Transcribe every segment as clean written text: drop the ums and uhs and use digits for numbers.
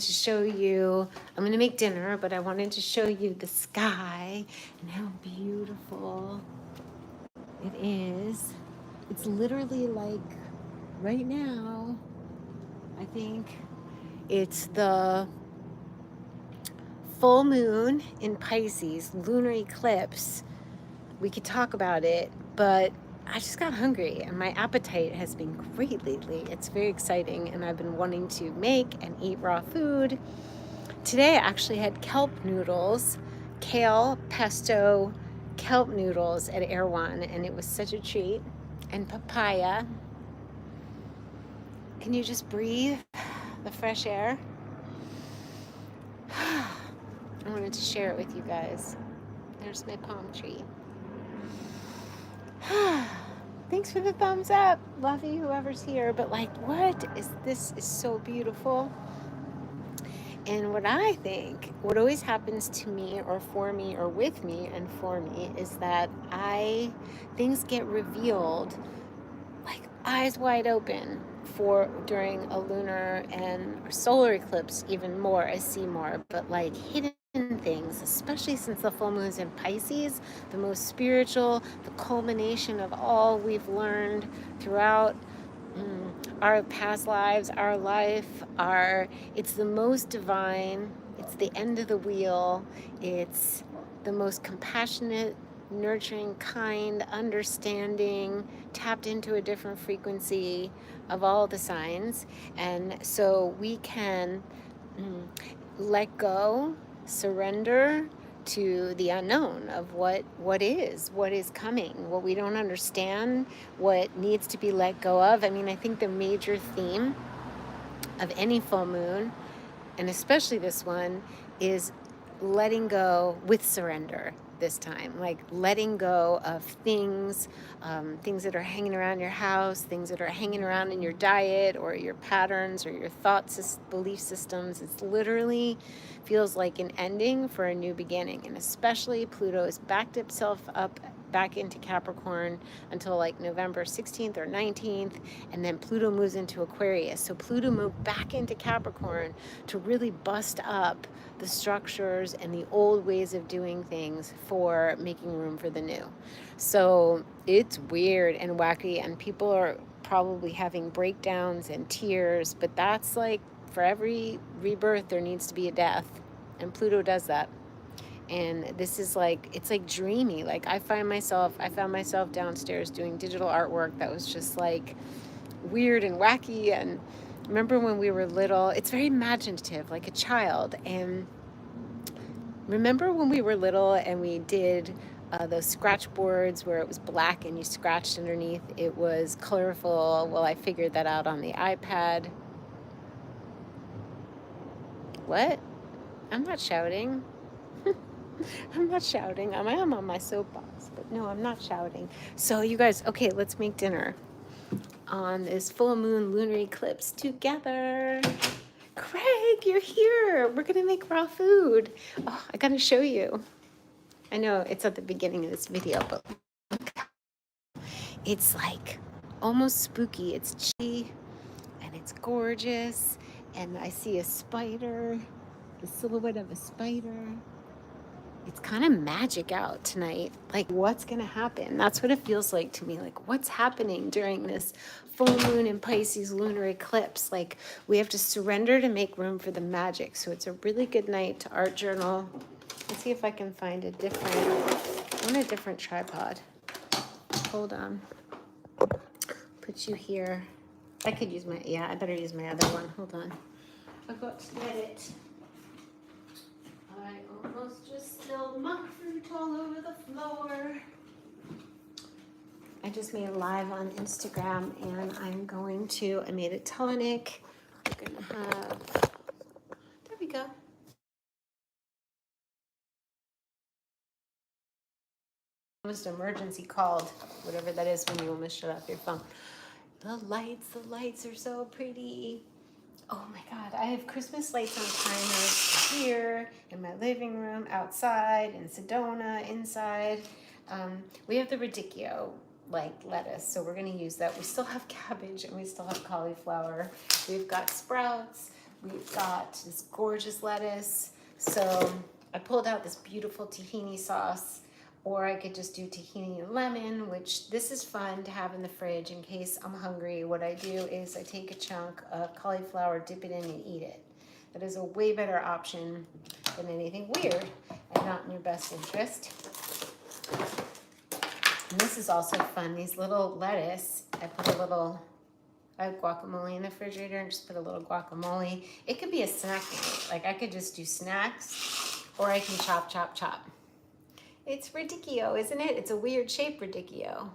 to show you, I'm gonna make dinner, but I wanted to show you the sky and how beautiful it is. It's literally like right now, I think it's the full moon in Pisces, lunar eclipse. We could talk about it, but I just got hungry and my appetite has been great lately. It's very exciting and I've been wanting to make and eat raw food. Today I actually had kelp noodles, kale, pesto, kelp noodles at Erewhon, and it was such a treat. And papaya. Can you just breathe the fresh air? I wanted to share it with you guys. There's my palm tree. Thanks for the thumbs up. Love you, whoever's here. But like, what is this? Is so beautiful. And what I think, what always happens to me or for me or with me and for me is that things get revealed like eyes wide open for during a lunar and solar eclipse. Even more, I see more, but like hidden things, especially since the full moon's in Pisces, the most spiritual, the culmination of all we've learned throughout our past lives, our life, it's the most divine, it's the end of the wheel, it's the most compassionate, nurturing, kind, understanding, tapped into a different frequency of all the signs. And so we can let go, surrender to the unknown of what is coming, what we don't understand, what needs to be let go of. I mean, I think the major theme of any full moon, and especially this one, is letting go with surrender this time, like letting go of things that are hanging around your house, things that are hanging around in your diet or your patterns or your thoughts, belief systems. It's literally feels like an ending for a new beginning. And especially Pluto has backed itself up back into Capricorn until like November 16th or 19th, and then Pluto moves into Aquarius. So Pluto moved back into Capricorn to really bust up the structures and the old ways of doing things for making room for the new. So it's weird and wacky, and people are probably having breakdowns and tears, but that's like for every rebirth there needs to be a death, and Pluto does that. And this is like, it's like dreamy. Like I found myself downstairs doing digital artwork that was just like weird and wacky. And remember when we were little, it's very imaginative, like a child. And remember when we were little and we did those scratch boards where it was black and you scratched underneath, it was colorful. Well, I figured that out on the iPad. What? I'm not shouting. I'm not shouting. I am on my soapbox, but no, I'm not shouting. So you guys, okay, let's make dinner on this full moon lunar eclipse together. Craig, you're here. We're gonna make raw food. Oh, I gotta show you. I know it's at the beginning of this video, but look, it's like almost spooky. It's chilly and it's gorgeous. And I see a spider, the silhouette of a spider. It's kind of magic out tonight. Like, what's going to happen? That's what it feels like to me. Like, what's happening during this full moon in Pisces lunar eclipse? Like, we have to surrender to make room for the magic. So it's a really good night to art journal. Let's see if I can find a different tripod. Hold on. Put you here. I could use I better use my other one. Hold on. I've got to get it. I almost just spilled monk fruit all over the floor. I just made a live on Instagram and I made a tonic. We're gonna have, there we go. Almost emergency called, whatever that is when you almost shut off your phone. The lights are so pretty. Oh my God, I have Christmas lights on timers here, in my living room, outside, in Sedona, inside. We have the radicchio, like lettuce, so we're gonna use that. We still have cabbage and we still have cauliflower. We've got sprouts. We've got this gorgeous lettuce. So I pulled out this beautiful tahini sauce, or I could just do tahini and lemon, which this is fun to have in the fridge in case I'm hungry. What I do is I take a chunk of cauliflower, dip it in and eat it. That is a way better option than anything weird and not in your best interest. And this is also fun. These little lettuce, I have guacamole in the refrigerator and just put a little guacamole. It could be a snack night. Like I could just do snacks, or I can chop, chop, chop. It's radicchio, isn't it? It's a weird shape, radicchio.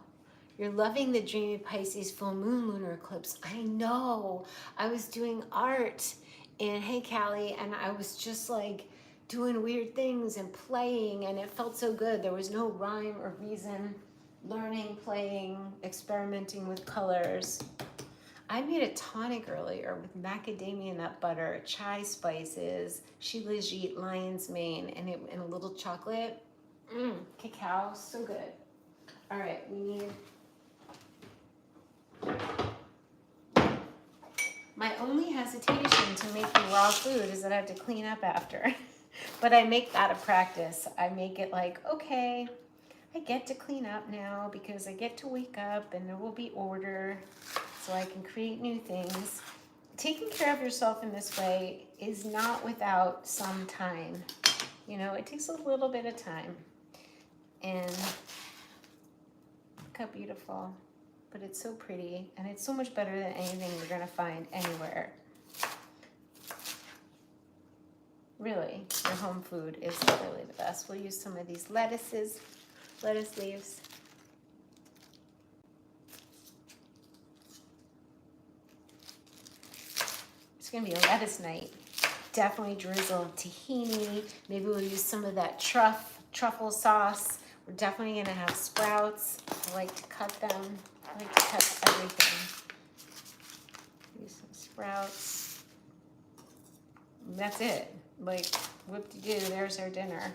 You're loving the dreamy Pisces full moon lunar eclipse. I know. I was doing art in Hey Callie, and I was just like doing weird things and playing, and it felt so good. There was no rhyme or reason. Learning, playing, experimenting with colors. I made a tonic earlier with macadamia nut butter, chai spices, shilajit, lion's mane, and a little chocolate. Cacao, so good. All right, we need... My only hesitation to making raw food is that I have to clean up after. But I make that a practice. I make it like, okay, I get to clean up now because I get to wake up and there will be order so I can create new things. Taking care of yourself in this way is not without some time. You know, it takes a little bit of time. And look how beautiful. But it's so pretty, and it's so much better than anything you're gonna find anywhere. Really, your home food is really the best. We'll use some of these lettuce leaves. It's gonna be a lettuce night. Definitely drizzle tahini. Maybe we'll use some of that truffle sauce. We're definitely gonna have sprouts. I like to cut them. I like to cut everything. Use some sprouts. And that's it. Like, whoop-de-doo, there's our dinner.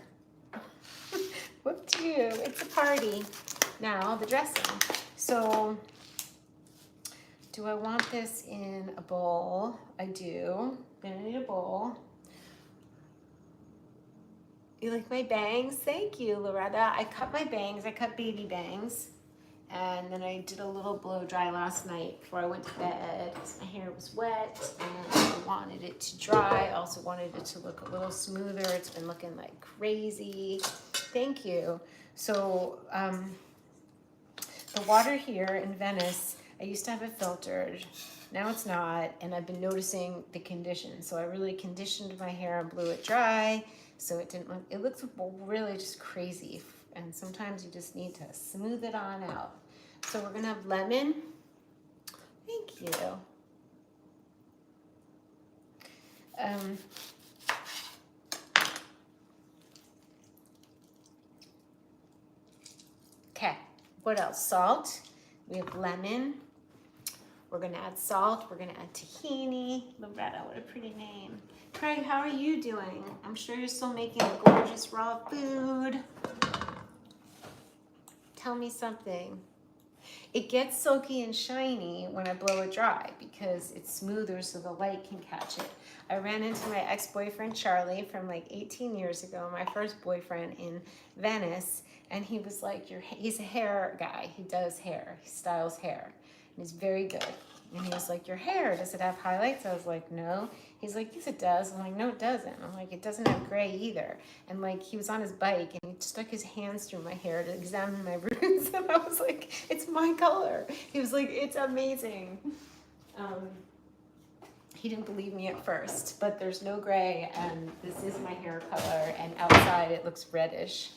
Whoop-de-doo, it's a party. Now, the dressing. So, do I want this in a bowl? I do. I'm gonna need a bowl. You like my bangs? Thank you, Loretta. I cut my bangs. I cut baby bangs. And then I did a little blow dry last night before I went to bed because my hair was wet and I wanted it to dry. I also wanted it to look a little smoother. It's been looking like crazy. Thank you. So the water here in Venice, I used to have it filtered. Now it's not, and I've been noticing the condition. So I really conditioned my hair and blew it dry. So it didn't look, it looks really just crazy. And sometimes you just need to smooth it on out. So we're gonna have lemon. Thank you. Okay, what else? Salt. We have lemon. We're gonna add salt. We're gonna add tahini. Loretta, what a pretty name. Craig, how are you doing? I'm sure you're still making gorgeous raw food. Tell me something. It gets silky and shiny when I blow it dry because it's smoother so the light can catch it. I ran into my ex-boyfriend Charlie from like 18 years ago, my first boyfriend in Venice, and he was like, he's a hair guy. He does hair, he styles hair, and he's very good. And he was like, your hair, does it have highlights? I was like, no. He's like, yes, it does. I'm like, no, it doesn't. I'm like, it doesn't have gray either. And like, he was on his bike and he stuck his hands through my hair to examine my roots. And I was like, it's my color. He was like, it's amazing. He didn't believe me at first, but there's no gray and this is my hair color. And outside it looks reddish.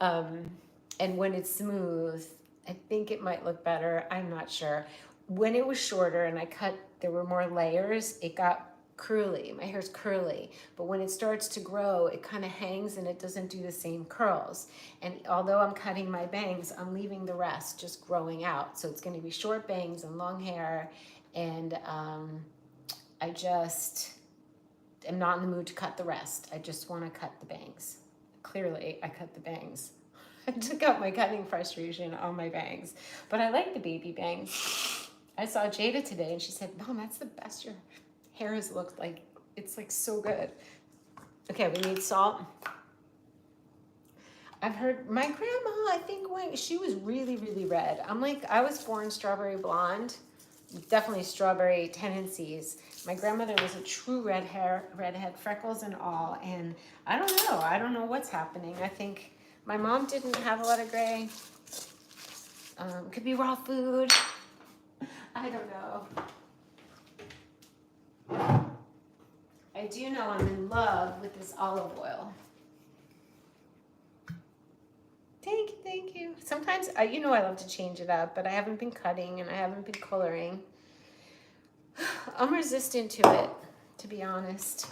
And when it's smooth, I think it might look better. I'm not sure. When it was shorter and I cut, there were more layers, it got curly. My hair's curly, but when it starts to grow, it kind of hangs and it doesn't do the same curls. And although I'm cutting my bangs, I'm leaving the rest just growing out. So it's going to be short bangs and long hair. And I just am not in the mood to cut the rest. I just want to cut the bangs. Clearly, I cut the bangs. I took out my cutting frustration on my bangs, but I like the baby bangs. I saw Jada today and she said, Mom, that's the best your hair has looked like, it's like so good. Okay, we need salt. I've heard my grandma, I think when she was really, really red. I'm like, I was born strawberry blonde, definitely strawberry tendencies. My grandmother was a true redhead, freckles and all. And I don't know what's happening. I think my mom didn't have a lot of gray. Could be raw food. I don't know. I do know I'm in love with this olive oil. Thank you. Sometimes, you know I love to change it up, but I haven't been cutting and I haven't been coloring. I'm resistant to it, to be honest.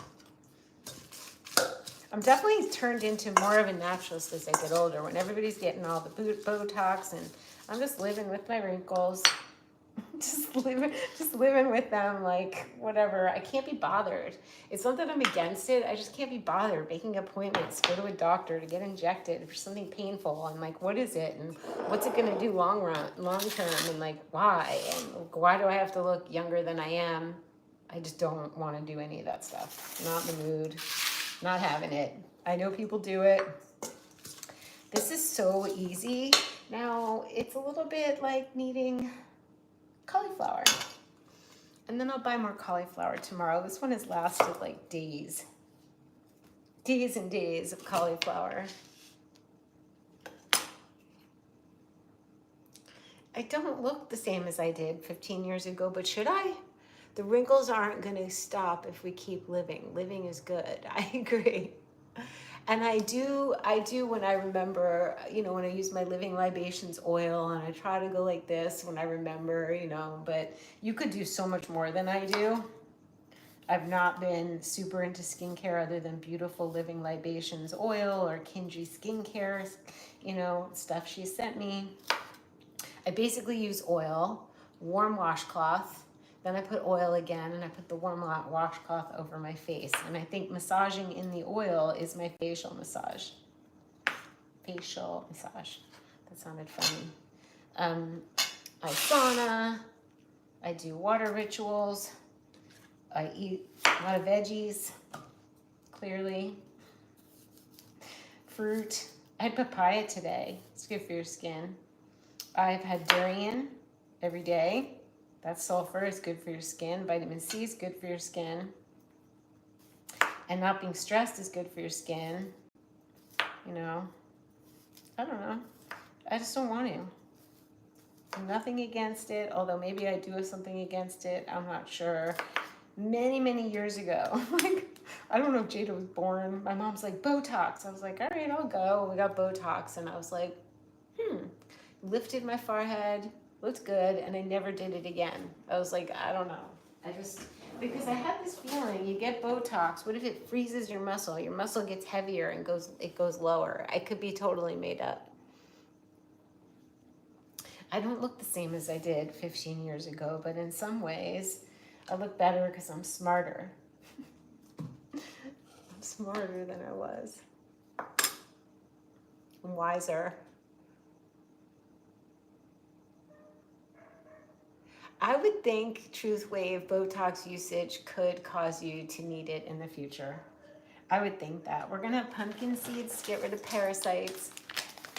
I'm definitely turned into more of a naturalist as I get older, when everybody's getting all the Botox, and I'm just living with my wrinkles. just living with them, like whatever. I can't be bothered. It's not that I'm against it. I just can't be bothered making appointments, go to a doctor to get injected for something painful. I'm like, what is it, and what's it gonna do long term, and like why, and why do I have to look younger than I am? I just don't want to do any of that stuff. Not in the mood. Not having it. I know people do it. This is so easy. Now it's a little bit like needing cauliflower. And then I'll buy more cauliflower tomorrow. This one has lasted like days. Days and days of cauliflower. I don't look the same as I did 15 years ago, but should I? The wrinkles aren't going to stop if we keep living. Living is good. I agree. And I do when I remember, you know, when I use my Living Libations oil, and I try to go like this when I remember, you know, but you could do so much more than I do. I've not been super into skincare other than beautiful Living Libations oil or Kinji skincare, you know, stuff she sent me. I basically use oil, warm washcloth, then I put oil again, and I put the warm washcloth over my face. And I think massaging in the oil is my facial massage. Facial massage. That sounded funny. I sauna. I do water rituals. I eat a lot of veggies, clearly. Fruit. I had papaya today. It's good for your skin. I've had durian every day. That's sulfur, is good for your skin. Vitamin C is good for your skin. And not being stressed is good for your skin. You know, I don't know. I just don't want to. Nothing against it, although maybe I do have something against it. I'm not sure. Many, many years ago, like, I don't know if Jada was born. My mom's like, Botox. I was like, all right, I'll go. We got Botox. And I was like, lifted my forehead. Looked good, and I never did it again. I was like, I don't know. Because I had this feeling, you get Botox, what if it freezes your muscle? Your muscle gets heavier and it goes lower. I could be totally made up. I don't look the same as I did 15 years ago, but in some ways, I look better because I'm smarter. I'm smarter than I was. I'm wiser. I would think truth wave Botox usage could cause you to need it in the future. I would think that. We're gonna have pumpkin seeds to get rid of parasites.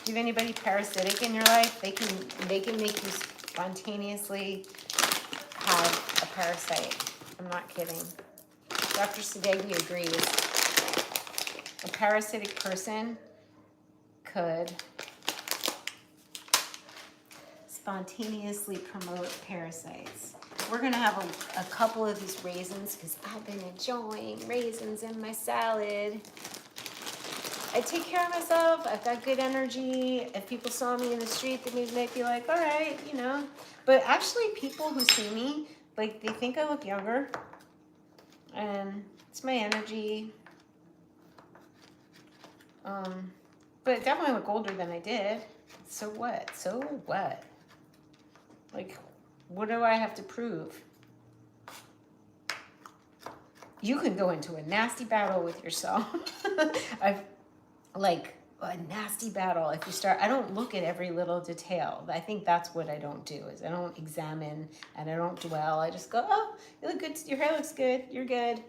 Do you have anybody parasitic in your life? They can make you spontaneously have a parasite. I'm not kidding. Dr. Sadeghi agrees. A parasitic person could spontaneously promote parasites. We're gonna have a couple of these raisins because I've been enjoying raisins in my salad. I take care of myself. I've got good energy. If people saw me in the street, they might be like, all right, you know. But actually, people who see me, like, they think I look younger. And it's my energy. But definitely look older than I did. So what? So what? Like, what do I have to prove? You can go into a nasty battle with yourself. I've, like, a nasty battle if you start. I don't look at every little detail. I think that's what I don't do, is I don't examine and I don't dwell. I just go, oh, you look good, your hair looks good, you're good.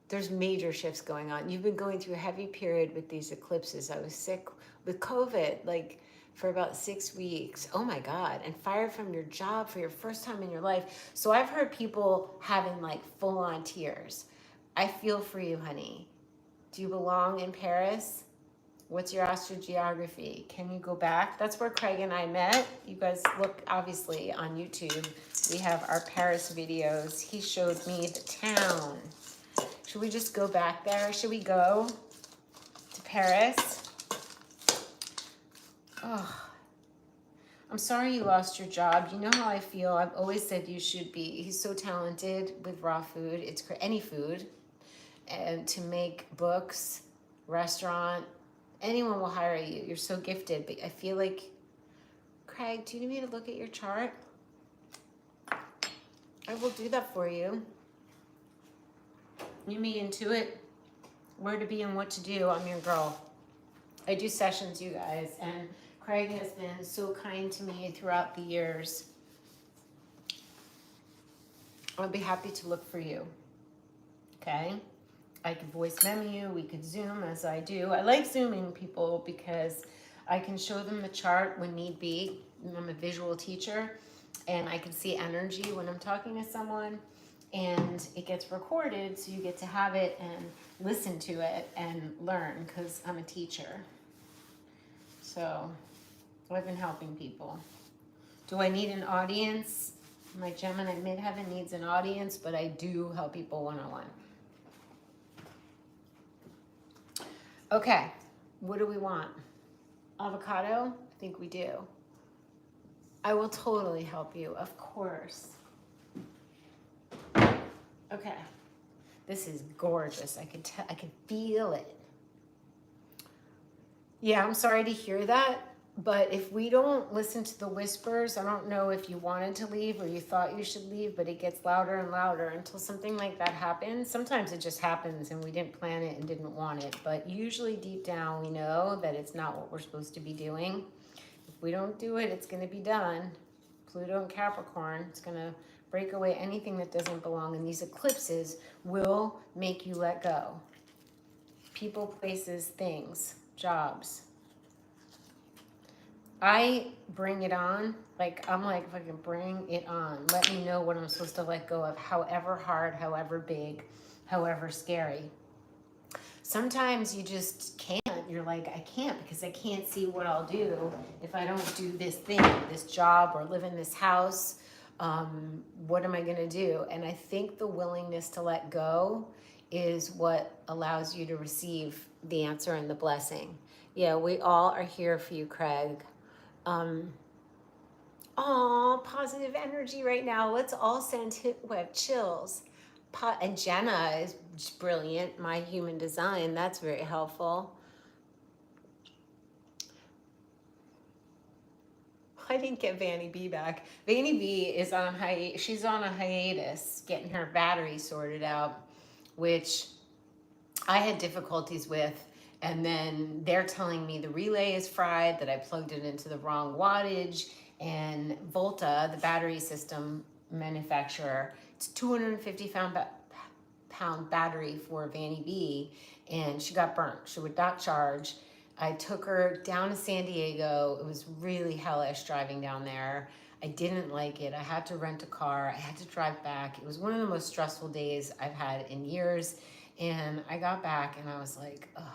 There's major shifts going on. You've been going through a heavy period with these eclipses. I was sick with COVID, like for about 6 weeks. Oh my God. And fired from your job for your first time in your life. So I've heard people having like full on tears. I feel for you, honey. Do you belong in Paris? What's your astrogeography? Can you go back? That's where Craig and I met. You guys look obviously on YouTube. We have our Paris videos. He showed me the town. Should we just go back there? Should we go to Paris? Oh, I'm sorry you lost your job. You know how I feel. I've always said you should be. He's so talented with raw food. It's any food. And to make books, restaurant, anyone will hire you. You're so gifted. But I feel like, Craig, do you need me to look at your chart? I will do that for you. You me Intuit, where to be and what to do. I'm your girl. I do sessions, you guys, and Craig has been so kind to me throughout the years. I'll be happy to look for you. Okay? I could voice memo you. We could Zoom as I do. I like Zooming people because I can show them the chart when need be. I'm a visual teacher, and I can see energy when I'm talking to someone. And it gets recorded, so you get to have it and listen to it and learn, because I'm a teacher. So I've been helping people. Do I need an audience? My Gemini midheaven needs an audience, but I do help people one-on-one. Okay, what do we want? Avocado? I think we do. I will totally help you, of course. Okay, this is gorgeous. I can feel it. Yeah, I'm sorry to hear that, but if we don't listen to the whispers, I don't know if you wanted to leave or you thought you should leave, but it gets louder and louder until something like that happens. Sometimes it just happens and we didn't plan it and didn't want it, but usually deep down we know that it's not what we're supposed to be doing. If we don't do it, it's going to be done. Pluto and Capricorn, it's going to break away anything that doesn't belong, and these eclipses will make you let go. People, places, things, jobs. I bring it on, like I'm like, if I can bring it on, let me know what I'm supposed to let go of, however hard, however big, however scary. Sometimes you just can't. You're like, I can't, because I can't see what I'll do if I don't do this thing, this job, or live in this house. What am I going to do? And I think the willingness to let go is what allows you to receive the answer and the blessing. Yeah, we all are here for you, Craig. Positive energy right now. Let's all send web chills. And Jenna is brilliant. My human design, that's very helpful. I didn't get Vanny B back. Vanny B is on she's on a hiatus getting her battery sorted out, which I had difficulties with. And then they're telling me the relay is fried, that I plugged it into the wrong wattage. And Volta, the battery system manufacturer, it's 250 pound battery for Vanny B, and she got burnt. She would not charge. I took her down to San Diego. It was really hellish driving down there. I didn't like it. I had to rent a car. I had to drive back. It was one of the most stressful days I've had in years. And I got back and I was like, ugh.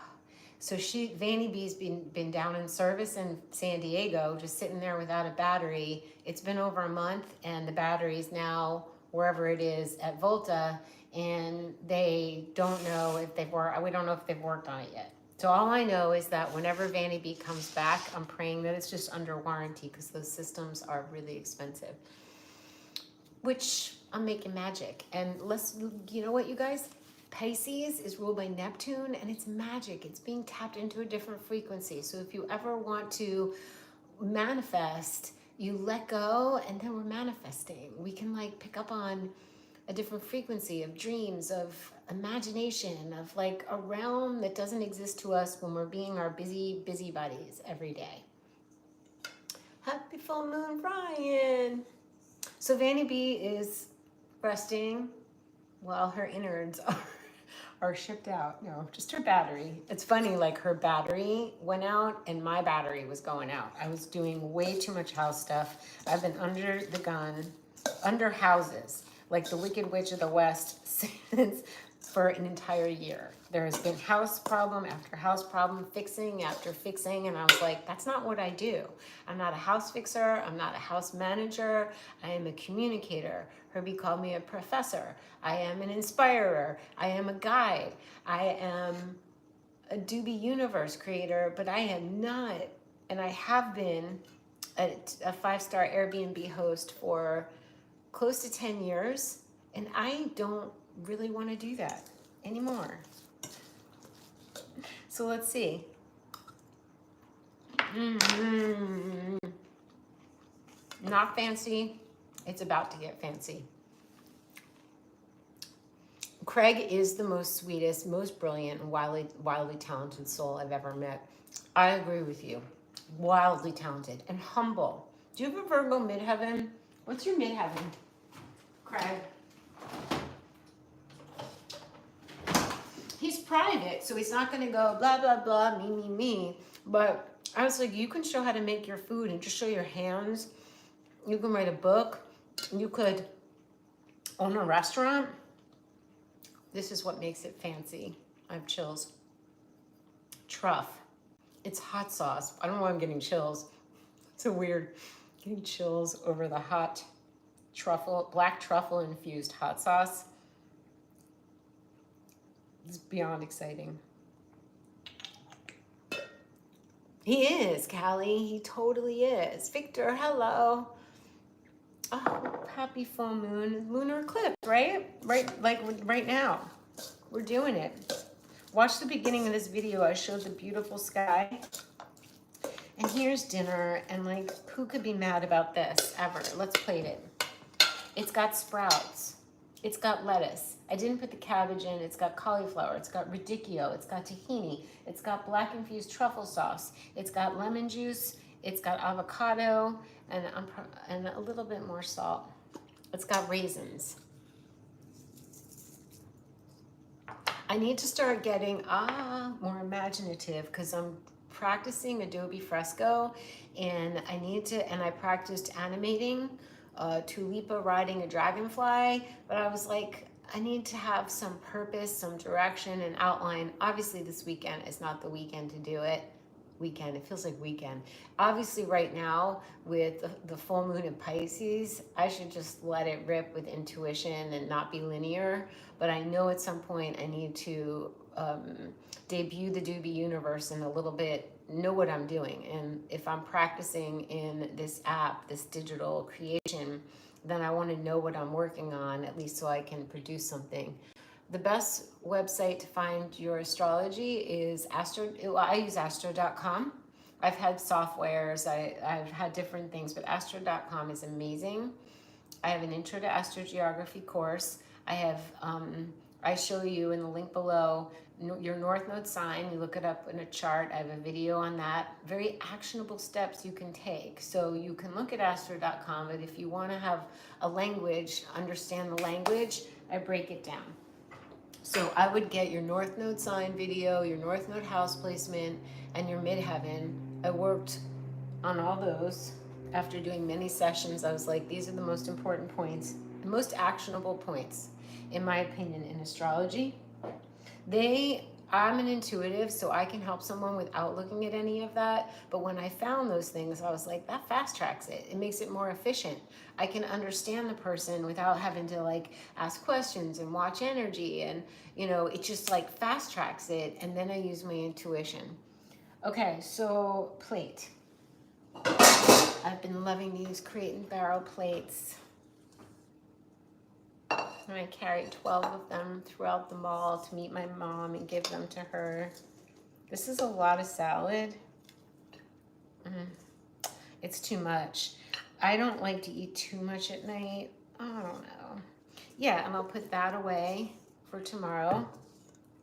So Vanny B's been down in service in San Diego, just sitting there without a battery. It's been over a month, and the battery's now wherever it is at Volta, and they don't know if they've worked. We don't know if they've worked on it yet. So all I know is that whenever Vanny B comes back, I'm praying that it's just under warranty, because those systems are really expensive. Which I'm making magic. And you know what, you guys? Pisces is ruled by Neptune, and it's magic. It's being tapped into a different frequency. So if you ever want to manifest, you let go, and then we're manifesting. We can like pick up on a different frequency of dreams, of imagination, of like a realm that doesn't exist to us when we're being our busy buddies every day. Happy full moon, Ryan. So Vanny B is resting while her innards are shipped out. No, just her battery. It's funny, like her battery went out and my battery was going out. I was doing way too much house stuff. I've been under the gun, under houses, like the Wicked Witch of the West since for an entire year. There has been house problem after house problem, fixing after fixing, and I was like, that's not what I do. I'm not a house fixer. I'm not a house manager. I am a communicator. Herbie called me a professor. I am an inspirer. I am a guide. I am a Doobie Universe creator, but I am not, and I have been a 5-star Airbnb host for close to 10 years, and I don't really want to do that anymore. So let's see. Not fancy. It's about to get fancy. Craig is the most sweetest, most brilliant, and wildly talented soul I've ever met. I agree with you. Wildly talented and humble. Do you have a Virgo midheaven? What's your midheaven, Craig? He's private, so he's not gonna go blah, blah, blah, me. But I was like, you can show how to make your food and just show your hands. You can write a book. You could own a restaurant. This is what makes it fancy. I have chills. Truff. It's hot sauce. I don't know why I'm getting chills. It's so weird. Getting chills over the hot truffle, black truffle infused hot sauce. It's beyond exciting. He is, Callie. He totally is. Victor, hello. Oh, happy full moon. Lunar eclipse, right? Like right now. We're doing it. Watch the beginning of this video. I showed the beautiful sky. And here's dinner. And like, who could be mad about this ever? Let's plate it. It's got sprouts. It's got lettuce. I didn't put the cabbage in. It's got cauliflower. It's got radicchio. It's got tahini. It's got black infused truffle sauce. It's got lemon juice. It's got avocado and a little bit more salt. It's got raisins. I need to start getting more imaginative because I'm practicing Adobe Fresco, and I practiced animating Tulipa riding a dragonfly, but I was like, I need to have some purpose, some direction, and outline. Obviously this weekend is not the weekend to do it. It feels like weekend. Obviously right now with the full moon in Pisces, I should just let it rip with intuition and not be linear. But I know at some point I need to debut the Doobie Universe and a little bit know what I'm doing. And if I'm practicing in this app, this digital creation, then I want to know what I'm working on, at least so I can produce something. The best website to find your astrology is I use astro.com. I've had softwares, I've had different things, but astro.com is amazing. I have an intro to astrogeography course. I have, I show you in the link below your North Node sign. You look it up in a chart. I have a video on that. Very actionable steps you can take. So you can look at astro.com, but if you want to have a language, understand the language, I break it down. So I would get your North Node sign video, your North Node house placement, and your midheaven. I worked on all those. After doing many sessions, I was like, these are the most important points, the most actionable points, in my opinion, in astrology. I'm an intuitive, so I can help someone without looking at any of that. But when I found those things, I was like, that fast tracks it. It makes it more efficient. I can understand the person without having to like ask questions and watch energy. And, you know, it just like fast tracks it. And then I use my intuition. Okay, so plate. I've been loving these Crate and Barrel plates. And I carried 12 of them throughout the mall to meet my mom and give them to her. This is a lot of salad. It's too much. I don't like to eat too much at night. I don't know. yeah, and I'll put that away for tomorrow.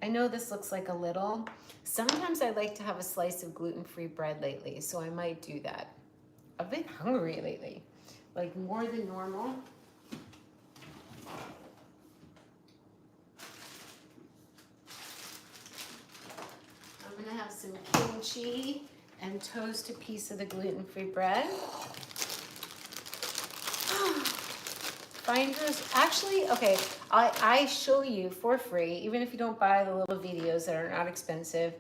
I know this looks like a little. Sometimes I like to have a slice of gluten-free bread lately, so I might do that. I've been hungry lately, like more than normal. I'm gonna have some kimchi and toast a piece of the gluten-free bread. Finders, actually, okay, I show you for free, even if you don't buy the little videos that are not expensive.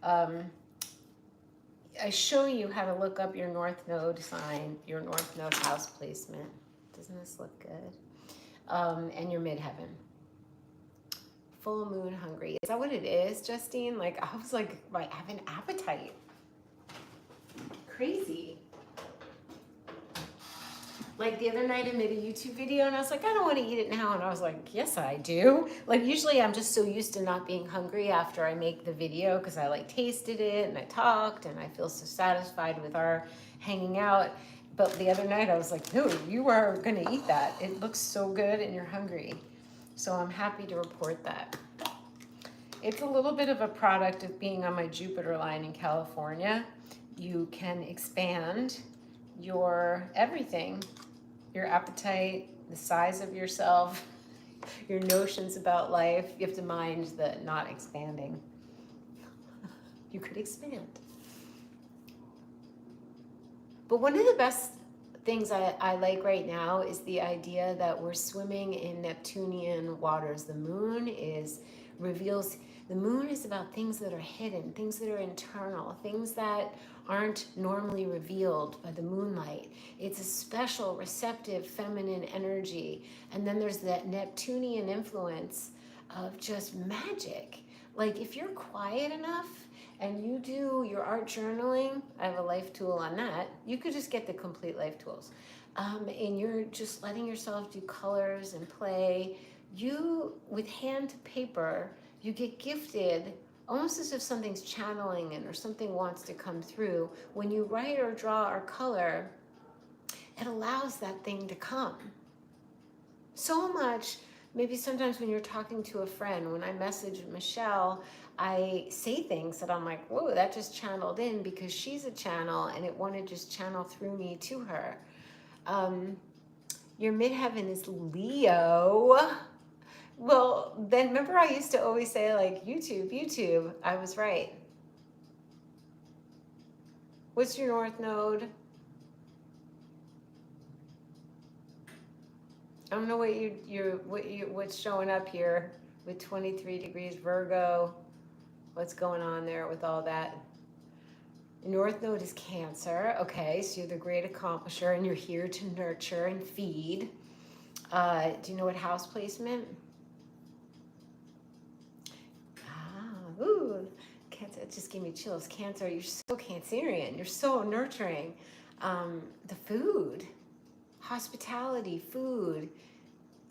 I show you how to look up your North Node sign, your North Node house placement. Doesn't this look good? And your midheaven. Full moon hungry. Is that what it is, Justine? Like, I was like, I have an appetite. Crazy. Like the other night I made a YouTube video and I was like, I don't want to eat it now. And I was like, yes, I do. Like usually I'm just so used to not being hungry after I make the video because I like tasted it and I talked and I feel so satisfied with our hanging out. But the other night I was like, no, you are going to eat that. It looks so good and you're hungry. So I'm happy to report that. It's a little bit of a product of being on my Jupiter line in California. You can expand your everything, your appetite, the size of yourself, your notions about life. You have to mind the not expanding. You could expand. But one of the best things I like right now is the idea that we're swimming in Neptunian waters. The moon reveals, the moon is about things that are hidden, things that are internal, things that aren't normally revealed by the moonlight. It's a special, receptive, feminine energy. And then there's that Neptunian influence of just magic. Like if you're quiet enough and you do your art journaling, I have a life tool on that. You could just get the complete life tools. And you're just letting yourself do colors and play. You, with hand to paper, you get gifted almost as if something's channeling in or something wants to come through. When you write or draw or color, it allows that thing to come. So much, maybe sometimes when you're talking to a friend, when I message Michelle, I say things that I'm like, whoa, that just channeled in because she's a channel and it wanted to just channel through me to her. Your midheaven is Leo. Well, then remember I used to always say like, YouTube. I was right. What's your North Node? I don't know what's showing up here with 23 degrees Virgo. What's going on there with all that? North Node is Cancer. Okay, so you're the great accomplisher and you're here to nurture and feed. Do you know what house placement? Ooh, Cancer, it just gave me chills. Cancer, you're so Cancerian. You're so nurturing. The food, hospitality, food.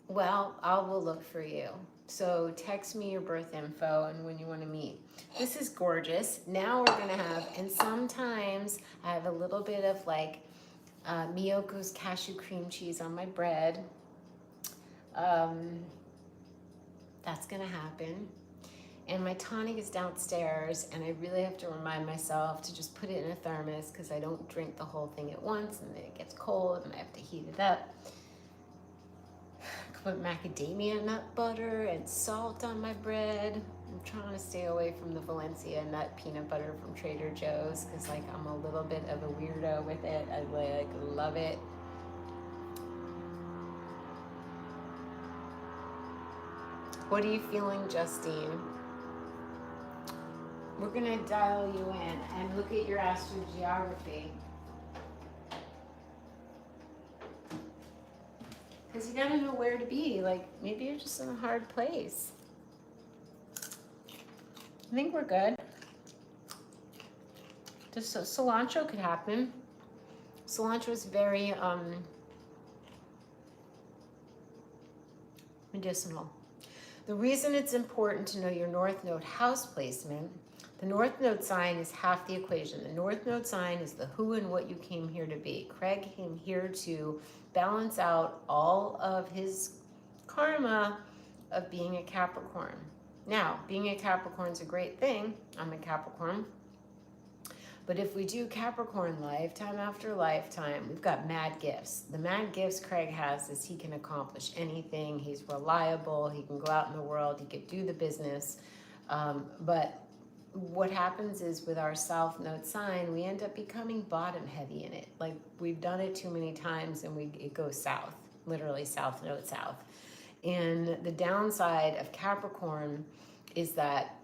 Well, I will look for you. So text me your birth info and when you want to meet. This is gorgeous. Now we're going to have, and sometimes I have a little bit of like Miyoko's cashew cream cheese on my bread. That's going to happen. And my tonic is downstairs, and I really have to remind myself to just put it in a thermos because I don't drink the whole thing at once, and then it gets cold, and I have to heat it up. I could put macadamia nut butter and salt on my bread. I'm trying to stay away from the Valencia nut peanut butter from Trader Joe's because, like, I'm a little bit of a weirdo with it. I, like, love it. What are you feeling, Justine? We're going to dial you in and look at your astrogeography. Because you got to know where to be. Like, maybe you're just in a hard place. I think we're good. Just cilantro could happen. Cilantro is very medicinal. The reason it's important to know your North Node house placement, the North Node sign is half the equation. The North Node sign is the who and what you came here to be. Craig came here to balance out all of his karma of being a Capricorn. Now, being a Capricorn is a great thing. I'm a Capricorn. But if we do Capricorn lifetime after lifetime, we've got mad gifts. The mad gifts Craig has is he can accomplish anything. He's reliable. He can go out in the world. He can do the business. But what happens is with our South Node sign, we end up becoming bottom heavy in it. Like we've done it too many times and it goes south, literally South Node south. And the downside of Capricorn is that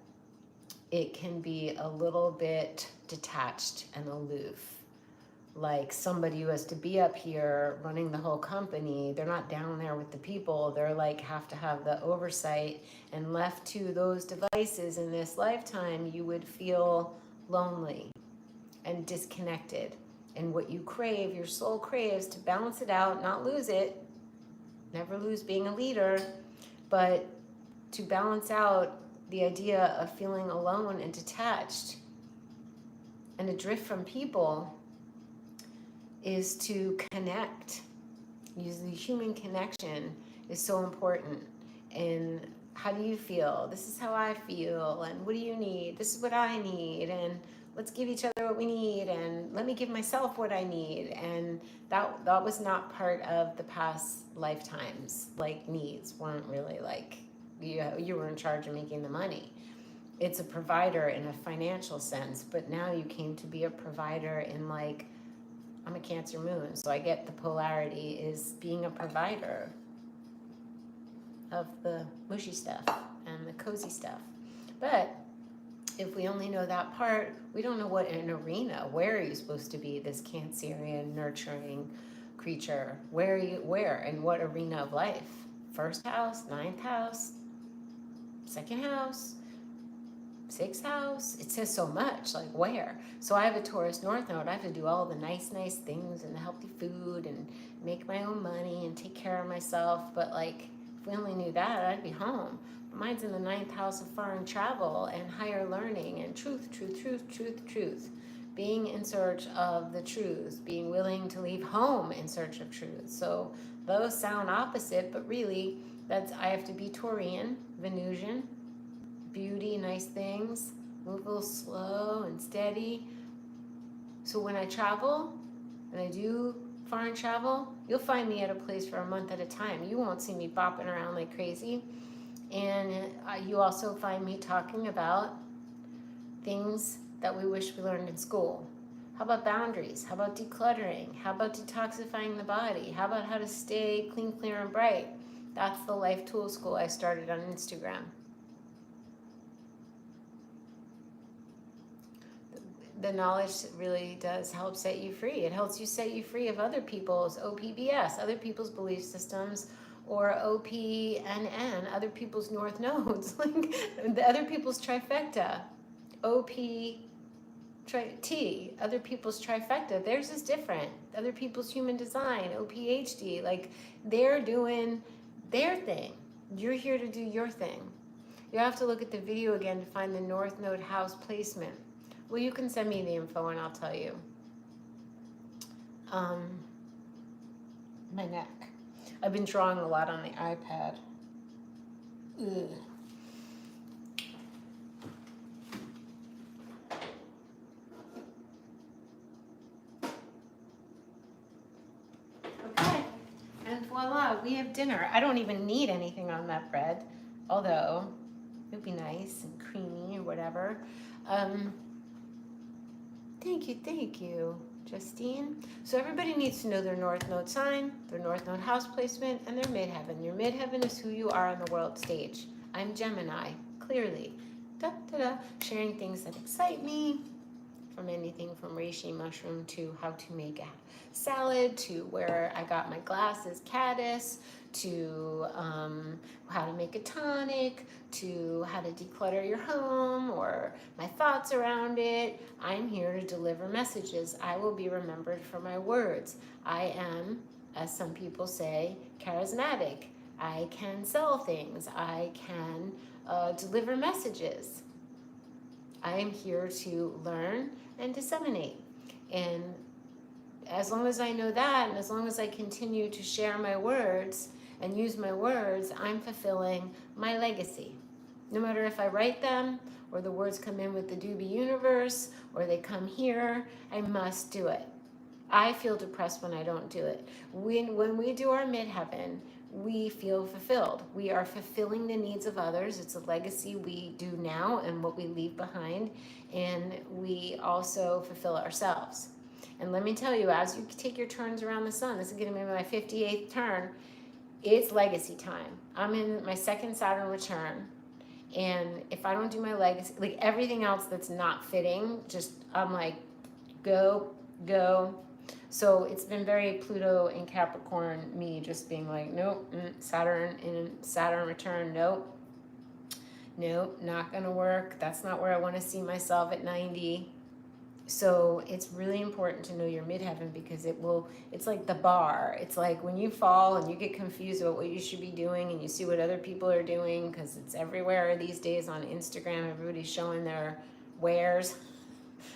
it can be a little bit detached and aloof. Like somebody who has to be up here running the whole company, they're not down there with the people. They're like have to have the oversight, and left to those devices in this lifetime, you would feel lonely and disconnected. And what you crave, your soul craves to balance it out, not lose it, never lose being a leader, but to balance out the idea of feeling alone and detached and adrift from people is to connect. Use the human connection is so important. And how do you feel? This is how I feel. And what do you need? This is what I need. And let's give each other what we need. And let me give myself what I need. And that was not part of the past lifetimes. Like needs weren't really like, you were in charge of making the money. It's a provider in a financial sense, but now you came to be a provider in like, I'm a Cancer moon, so I get the polarity is being a provider of the mushy stuff and the cozy stuff. But if we only know that part, we don't know what an arena, where are you supposed to be this Cancerian nurturing creature? Where in what arena of life? First house, ninth house, second house, sixth house. It says so much, like where. So I have a Taurus North Node. I have to do all the nice things and the healthy food and make my own money and take care of myself. But like, if we only knew that, I'd be home. But mine's in the ninth house of foreign travel and higher learning and truth. Being in search of the truth, being willing to leave home in search of truth. So those sound opposite, but really, I have to be Taurian, Venusian, beauty, nice things, move a little slow and steady. So when I travel, and I do foreign travel, you'll find me at a place for a month at a time. You won't see me bopping around like crazy. And you also find me talking about things that we wish we learned in school. How about boundaries? How about decluttering? How about detoxifying the body? How about how to stay clean, clear, and bright? That's the Life Tool School I started on Instagram. The knowledge really does help set you free. It helps you set you free of other people's OPBS, other people's belief systems, or OPNN, other people's North Nodes, like the other people's trifecta, T, other people's trifecta. Theirs is different. Other people's human design, OPHD, like they're doing their thing. You're here to do your thing. You have to look at the video again to find the North Node house placement. Well, you can send me the info and I'll tell you. My neck. I've been drawing a lot on the iPad. Ugh. Okay, and voila, we have dinner. I don't even need anything on that bread, although it would be nice and creamy or whatever. Thank you, Justine. So everybody needs to know their North Node sign, their North Node house placement, and their midheaven. Your midheaven is who you are on the world stage. I'm Gemini, clearly. Sharing things that excite me, from anything from reishi mushroom to how to make a salad, to where I got my glasses, caddis, to how to make a tonic, to how to declutter your home, or my thoughts around it. I'm here to deliver messages. I will be remembered for my words. I am, as some people say, charismatic. I can sell things. I can deliver messages. I am here to learn and disseminate. And as long as I know that, and as long as I continue to share my words and use my words, I'm fulfilling my legacy. No matter if I write them, or the words come in with the Doobie universe, or they come here, I must do it. I feel depressed when I don't do it. When we do our midheaven, we feel fulfilled. We are fulfilling the needs of others. It's a legacy we do now and what we leave behind. And we also fulfill ourselves. And let me tell you, as you take your turns around the sun, this is going to be my 58th turn, it's legacy time. I'm in my second Saturn return. And if I don't do my legacy, like everything else that's not fitting, just I'm like, go, go. So it's been very Pluto and Capricorn, me just being like, nope, Saturn in Saturn return, nope, not gonna work. That's not where I want to see myself at 90. So it's really important to know your midheaven, because it's like the bar. It's like when you fall and you get confused about what you should be doing and you see what other people are doing, because it's everywhere these days on Instagram. Everybody's showing their wares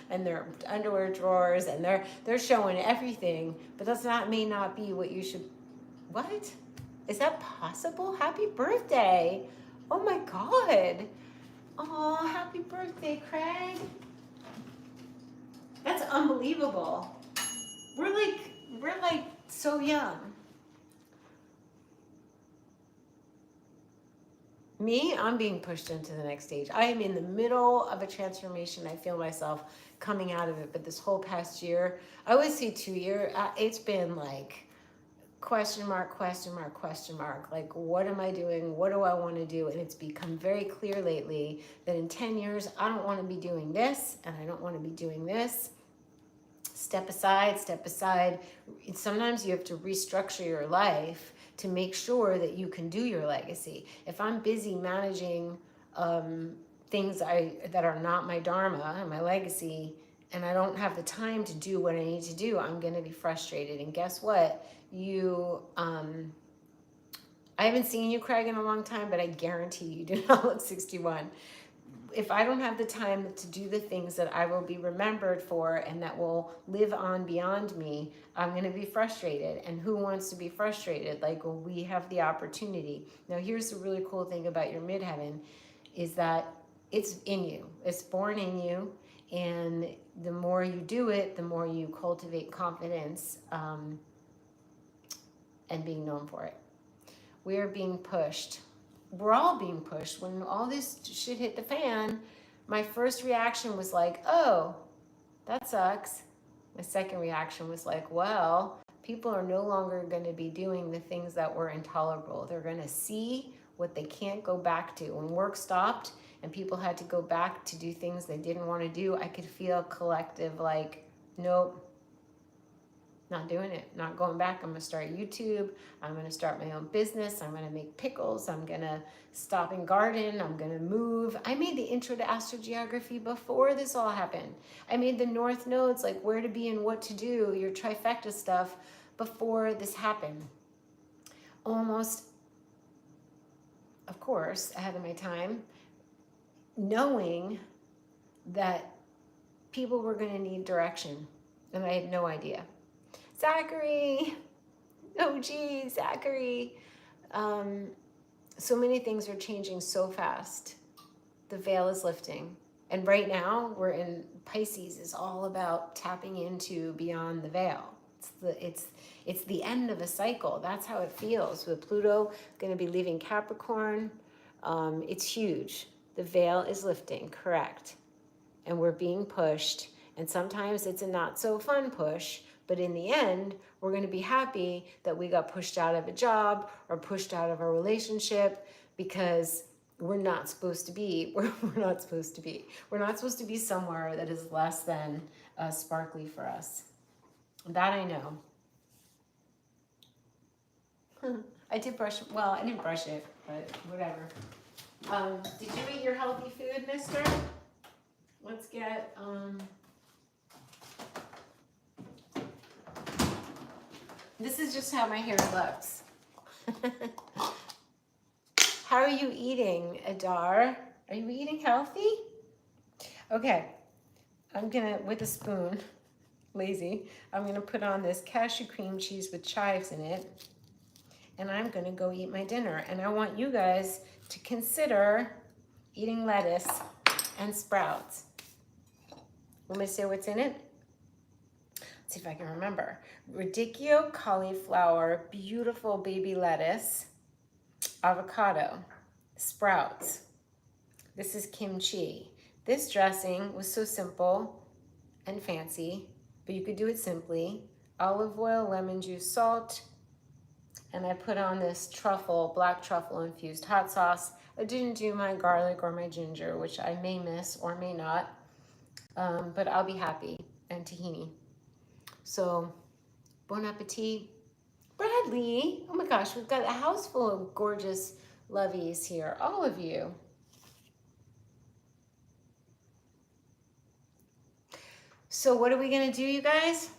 and their underwear drawers, and they're showing everything, but may not be what you should. What? Is that possible? Happy birthday. Oh my God. Oh, happy birthday, Craig. That's unbelievable. We're like so young. Me, I'm being pushed into the next stage. I am in the middle of a transformation. I feel myself coming out of it. But this whole past year, I always say 2 years, it's been like question mark, question mark, question mark. Like, what am I doing? What do I want to do? And it's become very clear lately that in 10 years, I don't want to be doing this, and I don't want to be doing this. Step aside, step aside. Sometimes you have to restructure your life to make sure that you can do your legacy. If I'm busy managing things that are not my dharma and my legacy, and I don't have the time to do what I need to do, I'm going to be frustrated. And guess what? I haven't seen you, Craig, in a long time, but I guarantee you do not look 61. If I don't have the time to do the things that I will be remembered for and that will live on beyond me, I'm going to be frustrated. And who wants to be frustrated? Like, well, we have the opportunity. Now, here's the really cool thing about your midheaven is that it's in you. It's born in you. And the more you do it, the more you cultivate confidence and being known for it. We are being pushed. We're all being pushed. When all this shit hit the fan, my first reaction was like, oh, that sucks. My second reaction was like, well, people are no longer going to be doing the things that were intolerable. They're going to see what they can't go back to. When work stopped and people had to go back to do things they didn't want to do, I could feel a collective like, nope, not doing it, not going back. I'm going to start YouTube. I'm going to start my own business. I'm going to make pickles. I'm going to stop and garden. I'm going to move. I made the intro to astrogeography before this all happened. I made the North Nodes, like where to be and what to do, your trifecta stuff, before this happened. Almost, of course, ahead of my time, knowing that people were going to need direction, and I had no idea. Zachary, oh geez, Zachary. So many things are changing so fast. The veil is lifting. And right now we're in Pisces is all about tapping into beyond the veil. It's the end of a cycle. That's how it feels. With Pluto going to be leaving Capricorn, it's huge. The veil is lifting, correct. And we're being pushed. And sometimes it's a not so fun push. But in the end, we're going to be happy that we got pushed out of a job or pushed out of a relationship because we're not supposed to be where we're not supposed to be. We're not supposed to be somewhere that is less than sparkly for us. That I know. I did brush, well, I didn't brush it, but whatever. Did you eat your healthy food, mister? Let's get, this is just how my hair looks. How are you eating, Adar? Are you eating healthy? Okay, I'm gonna, with a spoon, lazy, I'm gonna put on this cashew cream cheese with chives in it. and I'm gonna go eat my dinner. And I want you guys to consider eating lettuce and sprouts. Want me to say what's in it? Let's see if I can remember. Radicchio cauliflower, beautiful baby lettuce, avocado, sprouts. This is kimchi. This dressing was so simple and fancy, but you could do it simply. Olive oil, lemon juice, salt, and I put on this truffle, black truffle infused hot sauce. I didn't do my garlic or my ginger, which I may miss or may not, but I'll be happy, and tahini. So, bon appetit. Bradley, oh my gosh, we've got a house full of gorgeous lovies here, all of you. So what are we gonna do, you guys?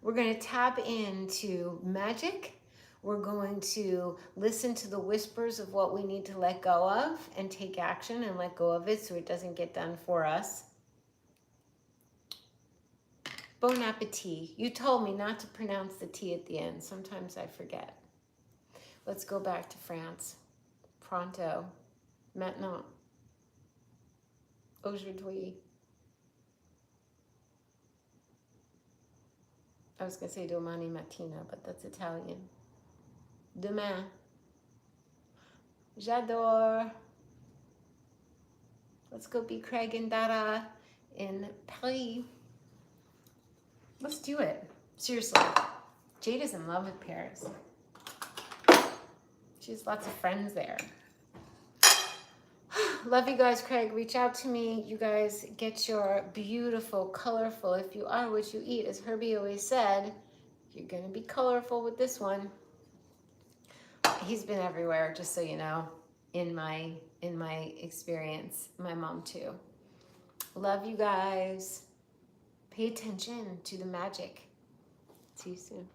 We're gonna tap into magic. We're going to listen to the whispers of what we need to let go of and take action and let go of it so it doesn't get done for us. Bon appetit. You told me not to pronounce the T at the end. Sometimes I forget. Let's go back to France. Pronto. Maintenant. Aujourd'hui. I was going to say domani mattina, but that's Italian. Demain. J'adore. Let's go be Craig and Dara in Paris. Let's do it. Seriously. Jade is in love with Paris. She has lots of friends there. Love you guys, Craig. Reach out to me. You guys get your beautiful, colorful, if you are what you eat, as Herbie always said, you're going to be colorful with this one. He's been everywhere, just so you know, in my experience. My mom too. Love you guys. Pay attention to the magic. See you soon.